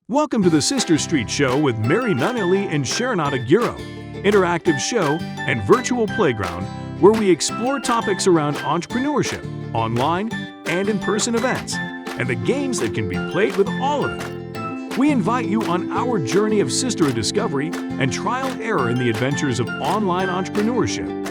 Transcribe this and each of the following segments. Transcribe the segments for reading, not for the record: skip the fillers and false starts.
Welcome to the Sister Street Show with Mary Nunley and Sharon and I, interactive show and virtual playground where we explore topics around entrepreneurship, online and in-person events, and the games that can be played with all of it. We invite you on our journey of sisterhood discovery and trial and error in the adventures of online entrepreneurship.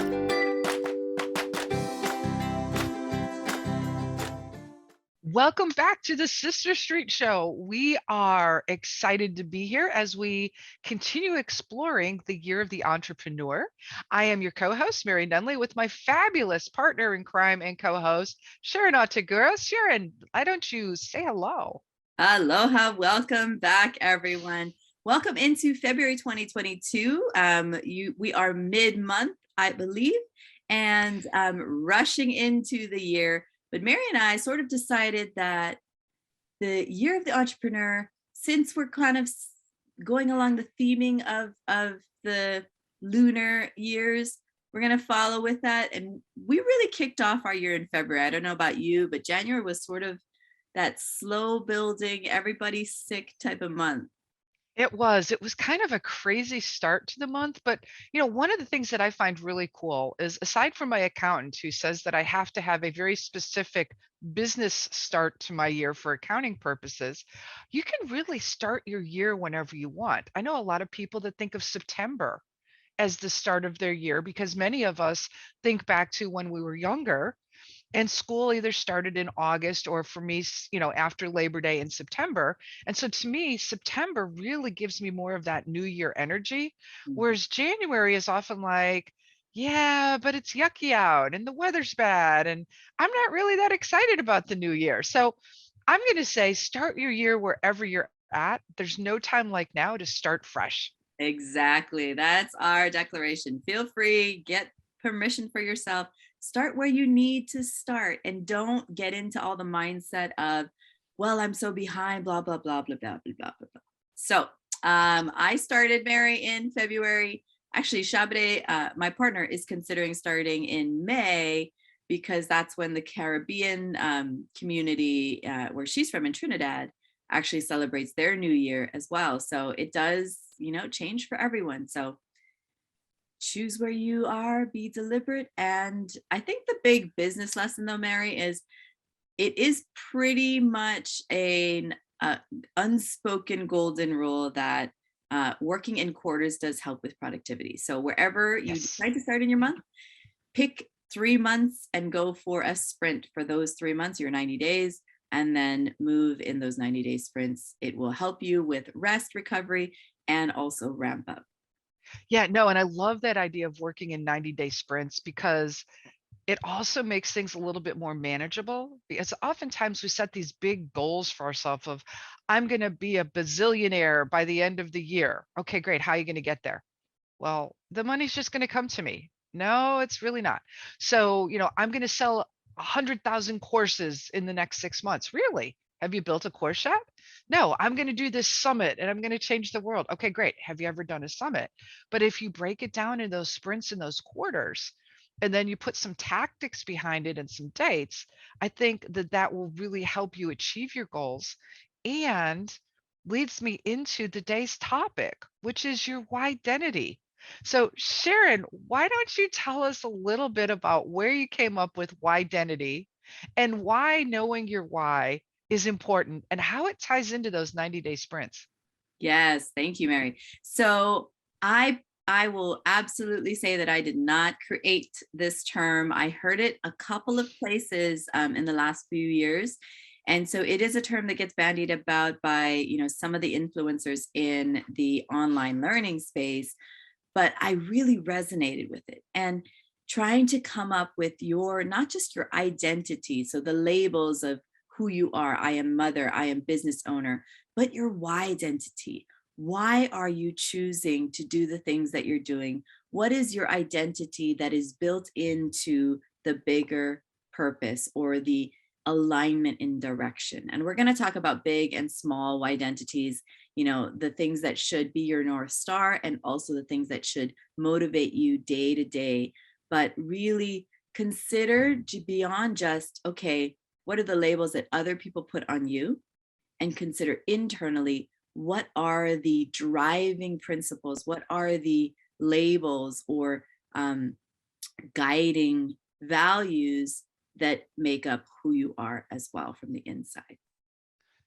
Welcome back to the Sister Street Show. We are excited to be here as we continue exploring the year of the entrepreneur. I am your co-host, Mary Nunley, with my fabulous partner in crime and co-host, Sharon and I. Sharon, why don't you say hello? Aloha, welcome back, everyone. Welcome into February 2022. We are mid-month, I believe, and rushing into the year. But Mary and I sort of decided that the year of the entrepreneur, since we're kind of going along the theming of the lunar years, we're going to follow with that. And we really kicked off our year in February. I don't know about you, but January was sort of that slow building, everybody's sick type of month. It was kind of a crazy start to the month, but one of the things that I find really cool is, aside from my accountant who says that I have to have a very specific business start to my year for accounting purposes, you can really start your year whenever you want. I know a lot of people that think of September as the start of their year because many of us think back to when we were younger and school either started in August or, for me, after Labor Day in September. And so to me, September really gives me more of that new year energy, whereas January is often like, yeah, but it's yucky out and the weather's bad and I'm not really that excited about the new year. So I'm going to say start your year wherever you're at. There's no time like now to start fresh. Exactly. That's our declaration. Feel free, get permission for yourself. Start where you need to start and don't get into all the mindset of, well, I'm so behind, blah, blah, blah, blah, blah, blah, blah, blah. So I started, Mary, in February. Actually, Shabade, my partner, is considering starting in May because that's when the Caribbean community, where she's from in Trinidad, actually celebrates their new year as well. So it does, change for everyone. So choose where you are, be deliberate. And I think the big business lesson, though, Mary, is it is pretty much an unspoken golden rule that working in quarters does help with productivity. So wherever you decide to start in your month, pick 3 months and go for a sprint for those 3 months, your 90 days, and then move in those 90-day sprints. It will help you with rest, recovery, and also ramp up. Yeah, no, and I love that idea of working in 90-day sprints because it also makes things a little bit more manageable, because oftentimes we set these big goals for ourselves of, I'm going to be a bazillionaire by the end of the year. Okay, great. How are you going to get there? Well, the money's just going to come to me. No, it's really not. So, I'm going to sell 100,000 courses in the next 6 months. Really? Have you built a course yet? No, I'm going to do this summit and I'm going to change the world. Okay, great. Have you ever done a summit? But if you break it down in those sprints and those quarters, and then you put some tactics behind it and some dates, I think that that will really help you achieve your goals, and leads me into today's topic, which is your why-dentity. So, Sharon, why don't you tell us a little bit about where you came up with why-dentity and why knowing your why is important and how it ties into those 90-day sprints? Yes, thank you, Mary. So I will absolutely say that I did not create this term. I heard it a couple of places in the last few years. And so it is a term that gets bandied about by, some of the influencers in the online learning space, but I really resonated with it. And trying to come up with your, not just your identity, so the labels of who you are, I am mother, I am business owner, but your why identity. Why are you choosing to do the things that you're doing? What is your identity that is built into the bigger purpose or the alignment in direction? And we're going to talk about big and small identities, the things that should be your North Star and also the things that should motivate you day to day. But really consider beyond just, okay, what are the labels that other people put on you? And consider internally, what are the driving principles? What are the labels or guiding values that make up who you are as well from the inside?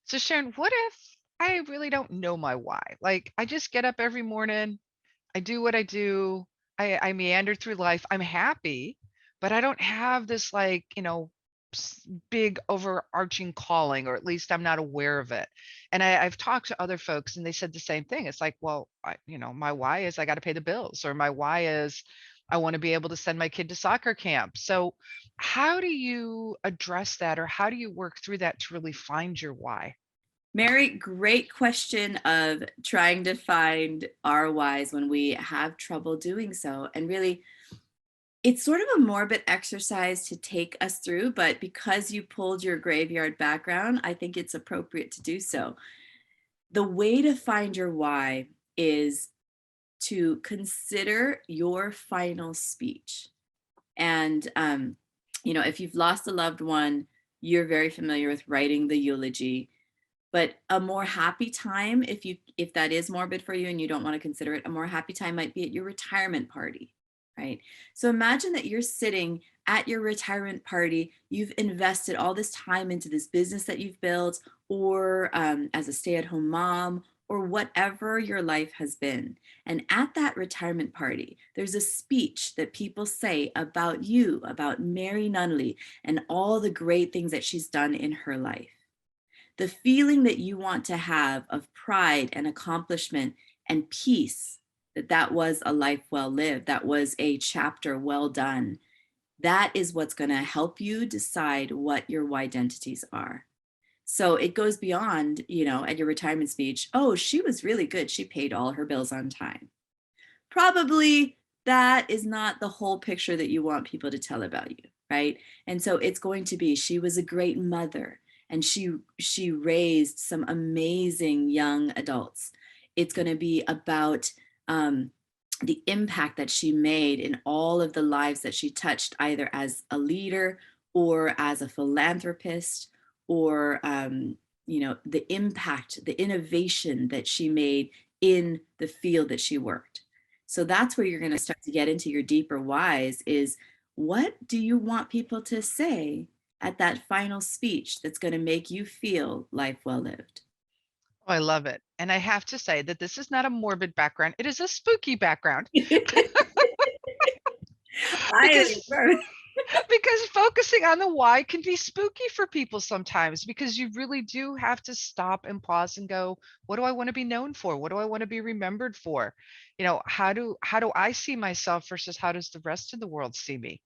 So Sharon, what if I really don't know my why? Like I just get up every morning, I do what I do, I meander through life. I'm happy, but I don't have this like, big overarching calling, or at least I'm not aware of it. And I've talked to other folks and they said the same thing. It's like, well, my why is I got to pay the bills, or my why is I want to be able to send my kid to soccer camp. So how do you address that, or how do you work through that to really find your why? Mary, great question of trying to find our whys when we have trouble doing so. And really, it's sort of a morbid exercise to take us through, but because you pulled your graveyard background, I think it's appropriate to do so. The way to find your why is to consider your final speech. And, if you've lost a loved one, you're very familiar with writing the eulogy. But a more happy time, if that is morbid for you and you don't want to consider it, a more happy time might be at your retirement party, right? So imagine that you're sitting at your retirement party, you've invested all this time into this business that you've built, or as a stay-at-home mom, or whatever your life has been. And at that retirement party, there's a speech that people say about you, about Mary Nunley, and all the great things that she's done in her life. The feeling that you want to have of pride and accomplishment and peace, that was a life well lived, that was a chapter well done, that is what's going to help you decide what your why-dentities are. So it goes beyond, at your retirement speech, oh, she was really good, she paid all her bills on time. Probably that is not the whole picture that you want people to tell about you, right? And so it's going to be, she was a great mother, and she raised some amazing young adults. It's going to be about the impact that she made in all of the lives that she touched, either as a leader or as a philanthropist, or the impact, the innovation that she made in the field that she worked. So that's where you're going to start to get into your deeper whys, is what do you want people to say at that final speech that's going to make you feel life well lived? Oh, I love it. And I have to say that this is not a morbid background. It is a spooky background I because because focusing on the why can be spooky for people sometimes, because you really do have to stop and pause and go, what do I want to be known for? What do I want to be remembered for? How do I see myself versus how does the rest of the world see me?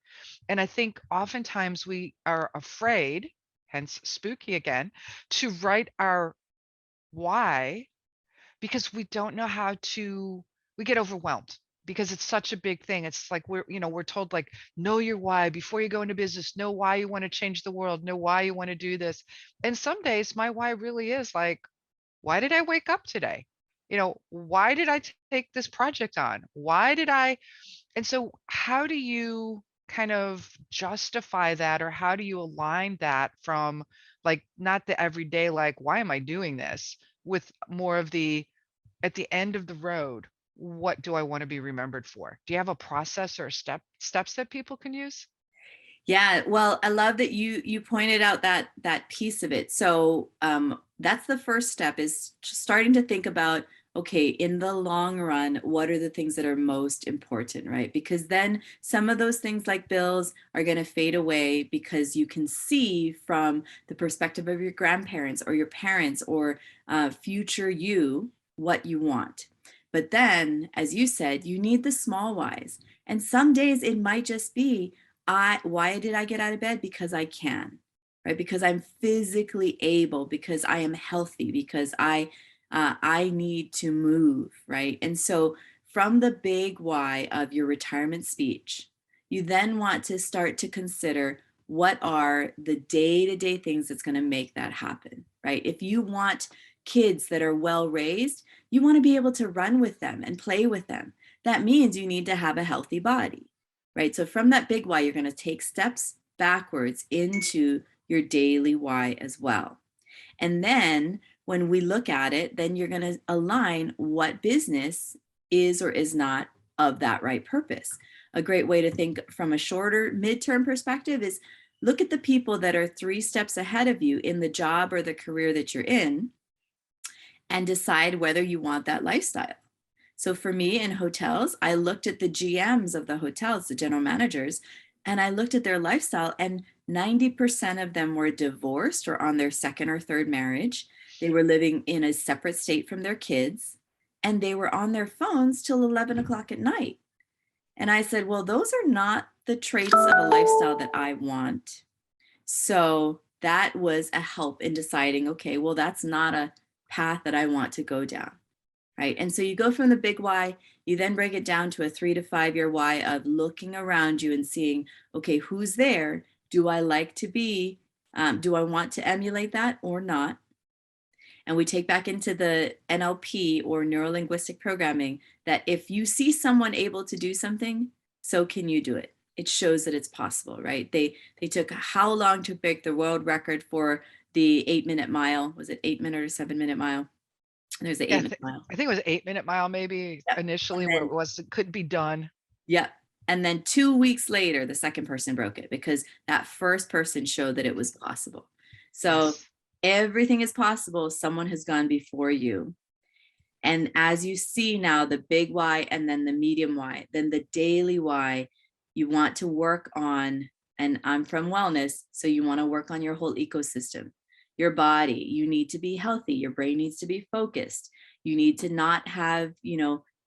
And I think oftentimes we are afraid, hence spooky again, to write our why, because we don't know how to, we get overwhelmed because it's such a big thing. It's like we're told, like, know your why before you go into business, know why you want to change the world, know why you want to do this. And some days my why really is like, why did I wake up today? Why did I take this project on? Why did I? And so how do you kind of justify that, or how do you align that from, like, not the everyday, like, why am I doing this, with more of the, at the end of the road, what do I want to be remembered for? Do you have a process or steps that people can use? Yeah, well, I love that you pointed out that piece of it. So that's the first step, is starting to think about, okay, in the long run, what are the things that are most important, right? Because then some of those things like bills are going to fade away, because you can see from the perspective of your grandparents or your parents or future you what you want. But then, as you said, you need the small whys. And some days it might just be, why did I get out of bed? Because I can, right? Because I'm physically able, because I am healthy, because I need to move, right? And so from the big why of your retirement speech, you then want to start to consider, what are the day-to-day things that's going to make that happen, right? If you want kids that are well raised, you want to be able to run with them and play with them. That means you need to have a healthy body, right? So from that big why, you're going to take steps backwards into your daily why as well. And then when we look at it, then you're going to align what business is or is not of that right purpose. A great way to think from a shorter midterm perspective is look at the people that are 3 steps ahead of you in the job or the career that you're in and decide whether you want that lifestyle. So for me in hotels, I looked at the GMs of the hotels, the general managers, and I looked at their lifestyle, and 90% of them were divorced or on their second or third marriage. They were living in a separate state from their kids, and they were on their phones till 11 o'clock at night. And I said, well, those are not the traits of a lifestyle that I want. So that was a help in deciding, okay, well, that's not a path that I want to go down. Right. And so you go from the big why, you then break it down to a 3 to 5 year why of looking around you and seeing, okay, who's there? Do I like to be? Do I want to emulate that or not? And we take back into the NLP or neuro linguistic programming that if you see someone able to do something, so can you do it. It shows that it's possible, right? They took how long to break the world record for the 8-minute mile? Was it 8-minute or 7-minute mile? There's the Yeah, 8-minute mile. I think it was 8-minute mile maybe Yep. initially And where then, it was, it couldn't be done. yeah. And then 2 weeks later, the second person broke it because that first person showed that it was possible. So Yes. everything is possible. Someone has gone before you. And as you see now, the big why and then the medium why, then the daily why, you want to work on, and I'm from wellness, so you want to work on your whole ecosystem. Your body, you need to be healthy. Your brain needs to be focused. You need to not have,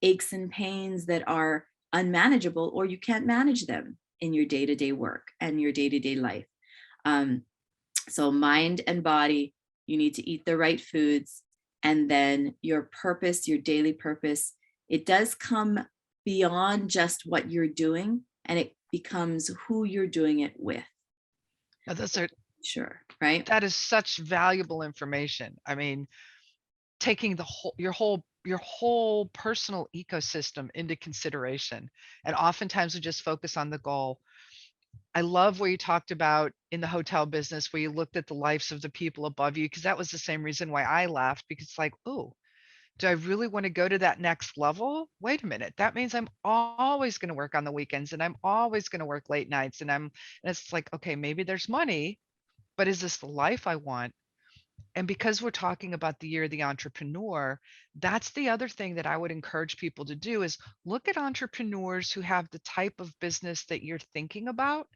aches and pains that are unmanageable or you can't manage them in your day-to-day work and your day-to-day life. So mind and body, you need to eat the right foods. And then your purpose, your daily purpose, it does come beyond just what you're doing and it becomes who you're doing it with. Now, those are Sure, right? that is such valuable information. I mean, taking the whole personal ecosystem into consideration. And oftentimes we just focus on the goal. I love where you talked about in the hotel business where you looked at the lives of the people above you, because that was the same reason why I left, because it's like, oh, do I really want to go to that next level? Wait a minute. That means I'm always going to work on the weekends and I'm always going to work late nights. And it's like, okay, maybe there's money, but is this the life I want? And because we're talking about the year of the entrepreneur, that's the other thing that I would encourage people to do is look at entrepreneurs who have the type of business that you're thinking about,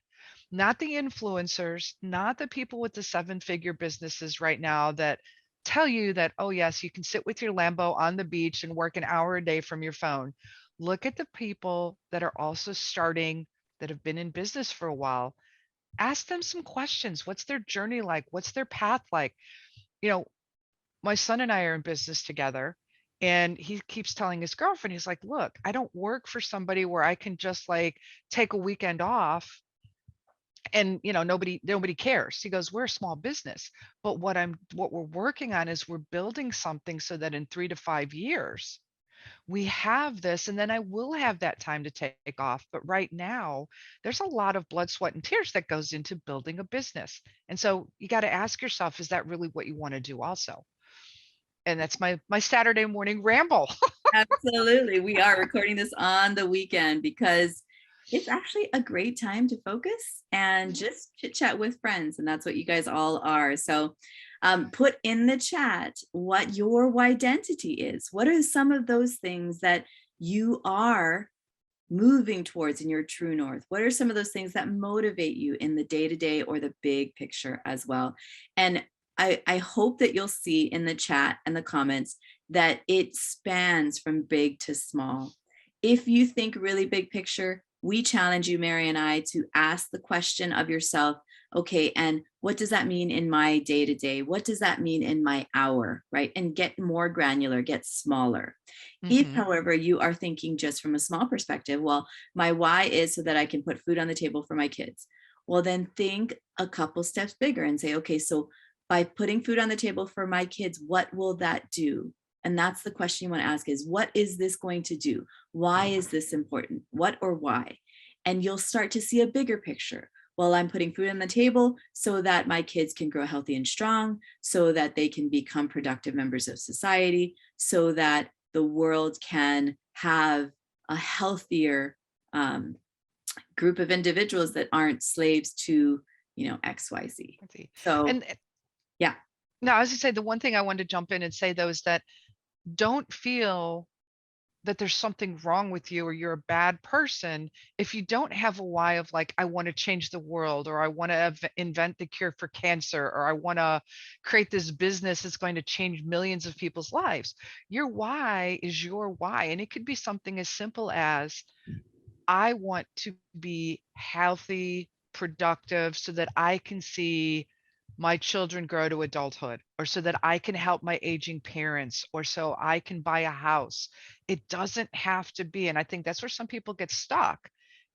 not the influencers, not the people with the 7-figure businesses right now that tell you that, oh, yes, you can sit with your Lambo on the beach and work an hour a day from your phone. Look at the people that are also starting, that have been in business for a while. Ask them some questions. What's their journey like? What's their path like? You know, my son and I are in business together, and he keeps telling his girlfriend, he's like, look, I don't work for somebody where I can just like take a weekend off and nobody cares. He goes, we're a small business, but what we're working on is we're building something so that in 3 to 5 years we have this, and then I will have that time to take off. But right now there's a lot of blood, sweat, and tears that goes into building a business, and so you got to ask yourself, is that really what you want to do also? And that's my Saturday morning ramble. Absolutely. We are recording this on the weekend because it's actually a great time to focus and just chit chat with friends. And that's what you guys all are. So put in the chat what your why-dentity is. What are some of those things that you are moving towards in your true north? What are some of those things that motivate you in the day-to-day or the big picture as well? And I hope that you'll see in the chat and the comments that it spans from big to small. If you think really big picture, we challenge you, Mary and I, to ask the question of yourself, okay, and what does that mean in my day-to-day? What does that mean in my hour, right? And get more granular, get smaller. If, Hmm. however, you are thinking just from a small perspective, well, my why is so that I can put food on the table for my kids. Well, then think a couple steps bigger and say, okay, so by putting food on the table for my kids, what will that do? And that's the question you want to ask is, what is this going to do? Why is this important? What or why? And you'll start to see a bigger picture. well, I'm putting food on the table so that my kids can grow healthy and strong, so that they can become productive members of society, so that the world can have a healthier group of individuals that aren't slaves to, XYZ. So, And yeah. no, I was gonna say the one thing I wanted to jump in and say though is that don't feel that there's something wrong with you or you're a bad person if you don't have a why of like, I want to change the world, or I want to invent the cure for cancer, or I want to create this business that's going to change millions of people's lives. Your why is your why. And it could be something as simple as, I want to be healthy, productive, so that I can see my children grow to adulthood, or so that I can help my aging parents, or so I can buy a house. It doesn't have to be. And I think that's where some people get stuck,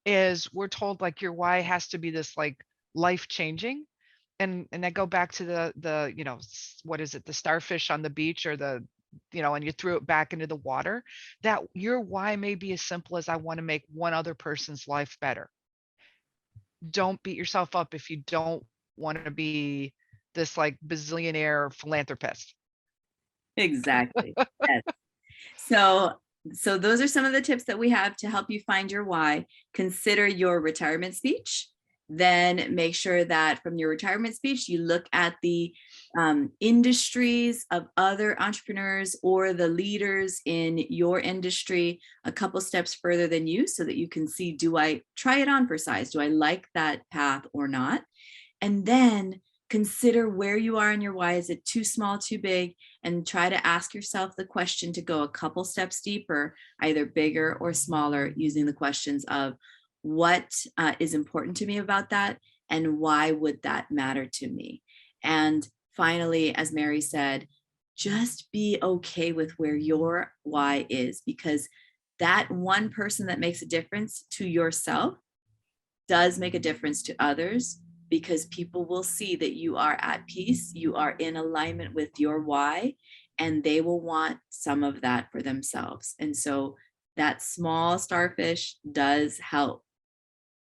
is we're told like your why has to be this like life changing. And I go back to the what is it, the starfish on the beach, or and you threw it back into the water. That your why may be as simple as, I want to make one other person's life better. Don't beat yourself up if you don't want to be this like bazillionaire philanthropist. Exactly. Yes. So those are some of the tips that we have to help you find your why. Consider your retirement speech. Then make sure that from your retirement speech, you look at the industries of other entrepreneurs or the leaders in your industry a couple steps further than you, so that you can see, do I try it on for size? Do I like that path or not? And then consider where you are in your why. Is it too small, too big? And try to ask yourself the question to go a couple steps deeper, either bigger or smaller, using the questions of, what is important to me about that? And why would that matter to me? And finally, as Mary said, just be okay with where your why is, because that one person that makes a difference to yourself does make a difference to others, because people will see that you are at peace, you are in alignment with your why, and they will want some of that for themselves. And so that small starfish does help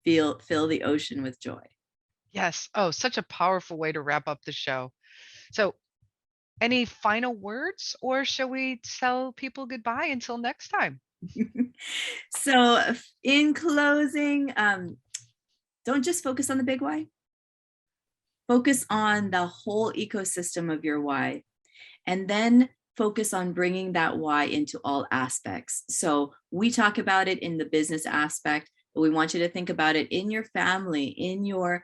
fill the ocean with joy. Yes. Oh, such a powerful way to wrap up the show. So, any final words, or shall we tell people goodbye until next time? So in closing, don't just focus on the big why. Focus on the whole ecosystem of your why, and then focus on bringing that why into all aspects. So we talk about it in the business aspect, but we want you to think about it in your family, in your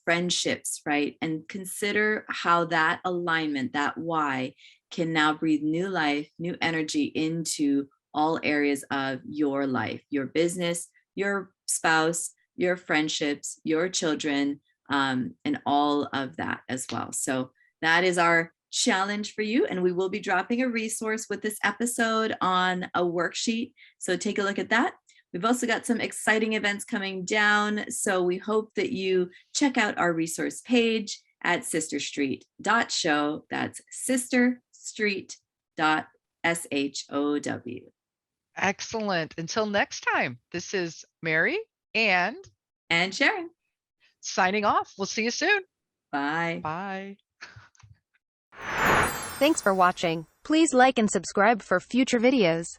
friendships, right? And consider how that alignment, that why, can now breathe new life, new energy into all areas of your life, your business, your spouse, your friendships, your children, and all of that as well. So that is our challenge for you. And we will be dropping a resource with this episode on a worksheet. So take a look at that. We've also got some exciting events coming down. So we hope that you check out our resource page at sisterstreet.show. That's sisterstreet.show. Excellent. Until next time, this is Mary and Sharon. Signing off. We'll see you soon. Bye. Bye. Thanks for watching. Please like and subscribe for future videos.